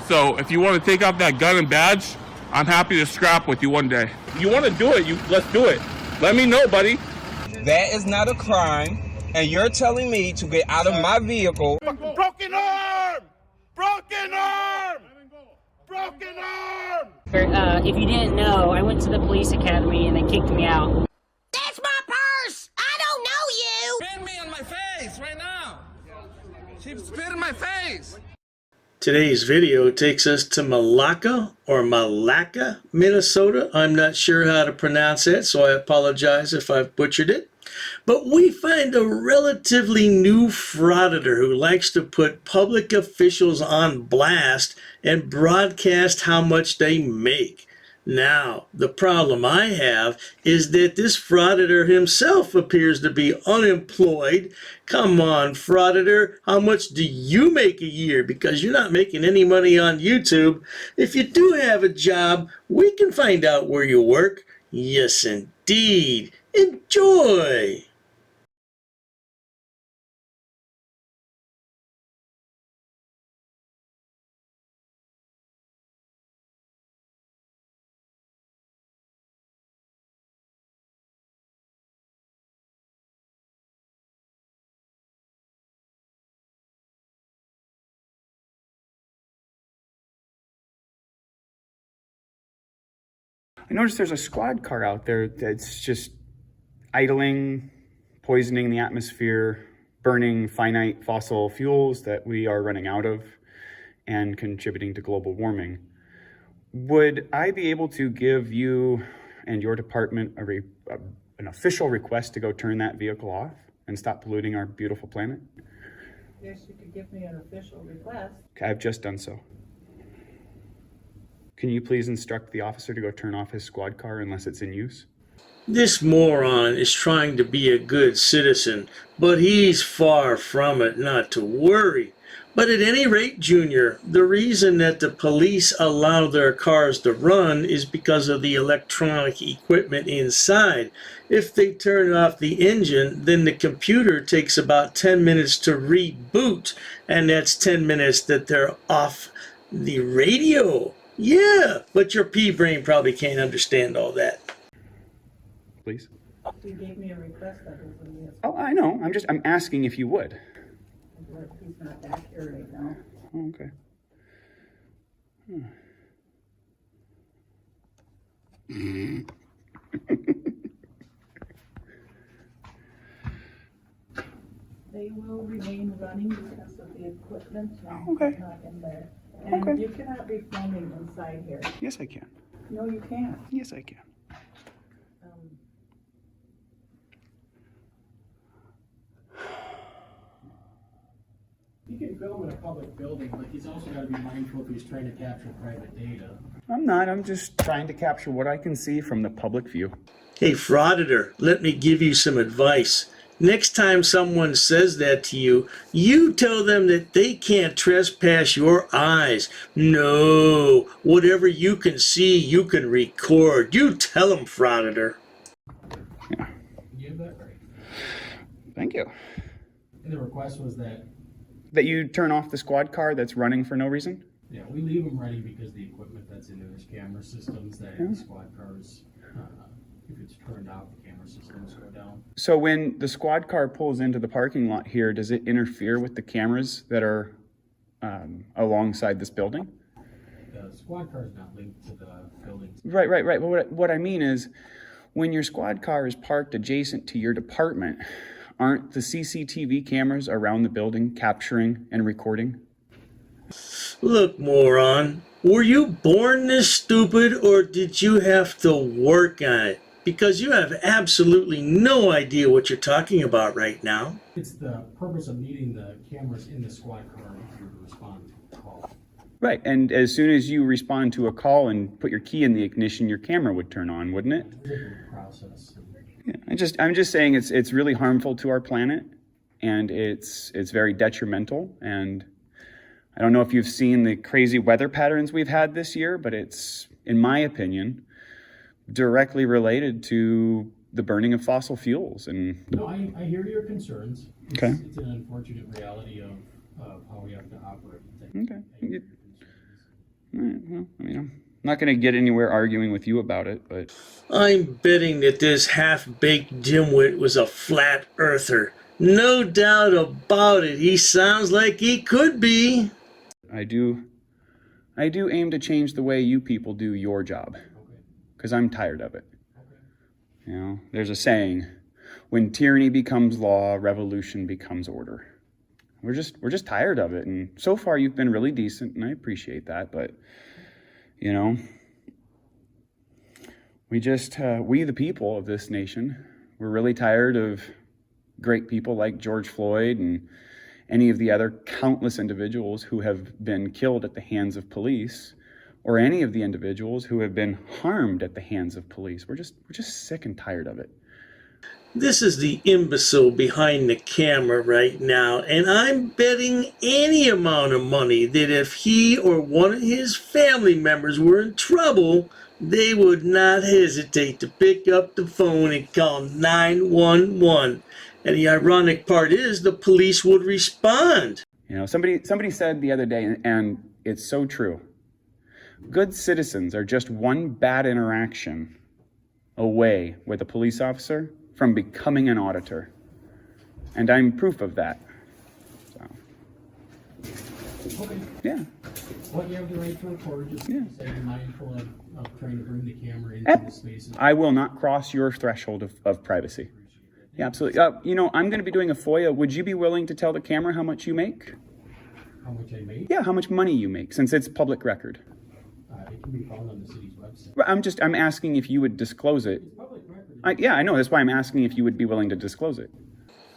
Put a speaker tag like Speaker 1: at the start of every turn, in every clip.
Speaker 1: So if you want to take out that gun and badge, I'm happy to scrap with you one day. You want to do it, let's do it. Let me know, buddy.
Speaker 2: That is not a crime, and you're telling me to get out of my vehicle.
Speaker 1: Broken arm! Broken arm! Broken arm!
Speaker 3: If you didn't know, I went to the police academy and they kicked me out.
Speaker 4: That's my purse! I don't know you!
Speaker 5: Spit me on my face right now! She spit in my face!
Speaker 6: Today's video takes us to Malacca or Malacca, Minnesota. I'm not sure how to pronounce that, so I apologize if I've butchered it. But we find a relatively new frauditor who likes to put public officials on blast and broadcast how much they make. Now, the problem I have is that this frauditor himself appears to be unemployed. Come on, frauditor, how much do you make a year? Because you're not making any money on YouTube. If you do have a job, we can find out where you work. Yes, indeed. Enjoy!
Speaker 7: I noticed there's a squad car out there that's just idling, poisoning the atmosphere, burning finite fossil fuels that we are running out of, and contributing to global warming. Would I be able to give you and your department an official request to go turn that vehicle off and stop polluting our beautiful planet?
Speaker 8: Yes, you could give me an official request.
Speaker 7: Okay, I've just done so. Can you please instruct the officer to go turn off his squad car unless it's in use?
Speaker 6: This moron is trying to be a good citizen, but he's far from it, not to worry. But at any rate, Junior, the reason that the police allow their cars to run is because of the electronic equipment inside. If they turn off the engine, then the computer takes about 10 minutes to reboot, and that's 10 minutes that they're off the radio. Yeah, but your pea brain probably can't understand all that.
Speaker 7: Please.
Speaker 8: You gave me a request that was in this.
Speaker 7: Oh, I know. I'm asking if you would.
Speaker 8: He's not back here right now.
Speaker 7: Oh, okay.
Speaker 8: They will remain running because of the equipment and
Speaker 7: Okay.
Speaker 8: not in there. And
Speaker 7: Okay.
Speaker 8: you cannot be filming inside here.
Speaker 7: Yes, I can.
Speaker 8: No, you can't.
Speaker 7: Yes, I can.
Speaker 9: You can film in a public building, but he's also got to be mindful if he's trying to capture private data.
Speaker 7: I'm not. I'm just trying to capture what I can see from the public view.
Speaker 6: Hey, frauditor, let me give you some advice. Next time someone says that to you, you tell them that they can't trespass your eyes. No, whatever you can see, you can record. You tell them, frauditor.
Speaker 7: Yeah.
Speaker 9: You have that right.
Speaker 7: Thank you.
Speaker 9: And the request was that,
Speaker 7: That you turn off the squad car that's running for no reason?
Speaker 9: yeah, we leave them ready because the equipment that's in there's camera systems that the squad cars, if it's turned off, the camera systems go down.
Speaker 7: So when the squad car pulls into the parking lot here, does it interfere with the cameras that are alongside this building?
Speaker 9: The squad car is not linked to the buildings.
Speaker 7: Right. But what I mean is, when your squad car is parked adjacent to your department, aren't the CCTV cameras around the building capturing and recording?
Speaker 6: Look, moron, were you born this stupid or did you have to work on it? Because you have absolutely no idea what you're talking about right now.
Speaker 9: It's the purpose of needing the cameras in the squad car to respond to a call.
Speaker 7: Right, and as soon as you respond to a call and put your key in the ignition, your camera would turn on, wouldn't it?
Speaker 9: Different process.
Speaker 7: Yeah, I'm just saying it's really harmful to our planet, and it's very detrimental. And I don't know if you've seen the crazy weather patterns we've had this year, but it's, in my opinion, directly related to the burning of fossil fuels. And
Speaker 9: No, I hear your concerns.
Speaker 7: Okay.
Speaker 9: It's an unfortunate reality of how we have to operate.
Speaker 7: okay, right, well, I mean, I'm not going to get anywhere arguing with you about it, but...
Speaker 6: I'm betting that this half-baked dimwit was a flat earther. No doubt about it. He sounds like he could be.
Speaker 7: I do aim to change the way you people do your job, because I'm tired of it. You know, there's a saying, when tyranny becomes law, revolution becomes order. We're just tired of it, and so far you've been really decent, and I appreciate that, but, you know, we the people of this nation, we're really tired of great people like George Floyd and any of the other countless individuals who have been killed at the hands of police, or any of the individuals who have been harmed at the hands of police. We're just sick and tired of it.
Speaker 6: This is the imbecile behind the camera right now, and I'm betting any amount of money that if he or one of his family members were in trouble, they would not hesitate to pick up the phone and call 911. And the ironic part is the police would respond.
Speaker 7: You know, somebody said the other day, and it's so true, good citizens are just one bad interaction away with a police officer from becoming an auditor. And I'm proof of that. So.
Speaker 9: Okay.
Speaker 7: Yeah.
Speaker 9: Well, you have the right to record, just
Speaker 7: Yeah.
Speaker 9: say you're mindful of trying to bring the camera into the spaces.
Speaker 7: I will not cross your threshold of privacy. Yeah, absolutely. You know, I'm going to be doing a FOIA. Would you be willing to tell the camera how much you make?
Speaker 9: How much I make?
Speaker 7: Yeah, how much money you make, since it's public record.
Speaker 9: It can be found on the city's website.
Speaker 7: I'm asking if you would disclose it.
Speaker 9: It's public record.
Speaker 7: Yeah, I know. That's why I'm asking if you would be willing to disclose it.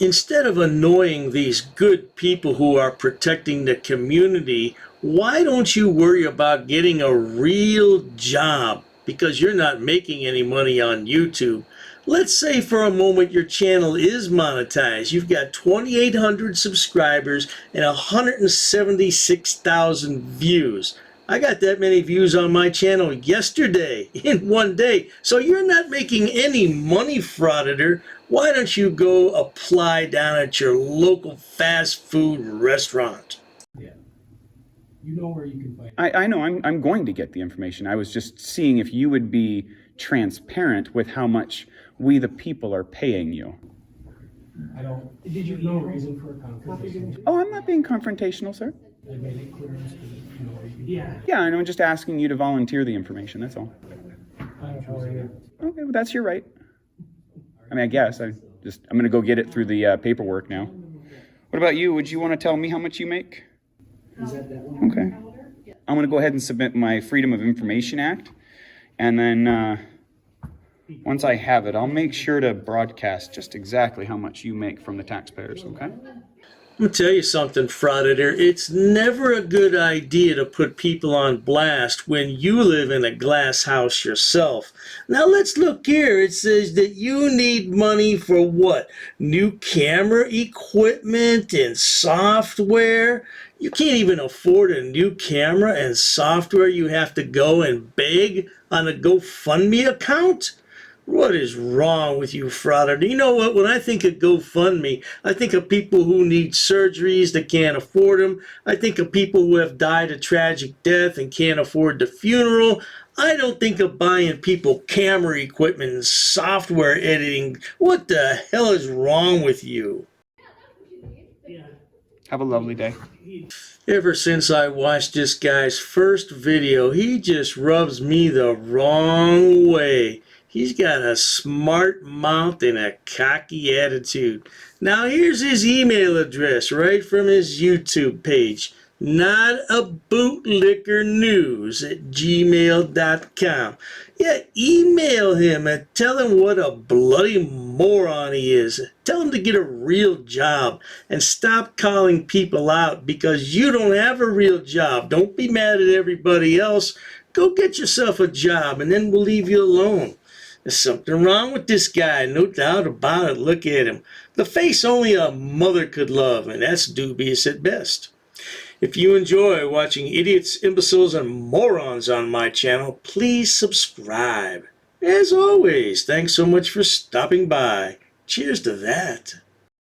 Speaker 6: Instead of annoying these good people who are protecting the community, why don't you worry about getting a real job? Because you're not making any money on YouTube. Let's say for a moment your channel is monetized. You've got 2,800 subscribers and 176,000 views. I got that many views on my channel yesterday, in one day. So you're not making any money, Frauditor. Why don't you go apply down at your local fast food restaurant?
Speaker 9: Yeah. You know where you can find it.
Speaker 7: I know. I'm going to get the information. I was just seeing if you would be transparent with how much we the people are paying you.
Speaker 9: Did you know reason for a confrontation?
Speaker 7: Oh, I'm not being confrontational, sir.
Speaker 9: I made it clear as to, you know, where you can. Yeah.
Speaker 7: Yeah, I'm just asking you to volunteer the information, that's all. Okay, well, that's your right. I mean, I guess. I'm going to go get it through the paperwork now. What about you? Would you want to tell me how much you make?
Speaker 9: Is that one?
Speaker 7: Okay. I'm going to go ahead and submit my Freedom of Information Act, and then once I have it, I'll make sure to broadcast just exactly how much you make from the taxpayers, okay?
Speaker 6: I'm going to tell you something, Frauditor. It's never a good idea to put people on blast when you live in a glass house yourself. Now let's look here. It says that you need money for what? New camera equipment and software? You can't even afford a new camera and software. You have to go and beg on a GoFundMe account? What is wrong with you, Frauditor? You know what? When I think of GoFundMe, I think of people who need surgeries that can't afford them. I think of people who have died a tragic death and can't afford the funeral. I don't think of buying people camera equipment and software editing. What the hell is wrong with you?
Speaker 7: Have a lovely day.
Speaker 6: Ever since I watched this guy's first video, he just rubs me the wrong way. He's got a smart mouth and a cocky attitude. Now here's his email address right from his YouTube page. notabootlickernews@gmail.com. Yeah, email him and tell him what a bloody moron he is. Tell him to get a real job and stop calling people out because you don't have a real job. Don't be mad at everybody else. Go get yourself a job and then we'll leave you alone. There's something wrong with this guy, no doubt about it. Look at him. The face only a mother could love, and that's dubious at best. If you enjoy watching idiots, imbeciles, and morons on my channel, please subscribe. As always, thanks so much for stopping by. Cheers to that.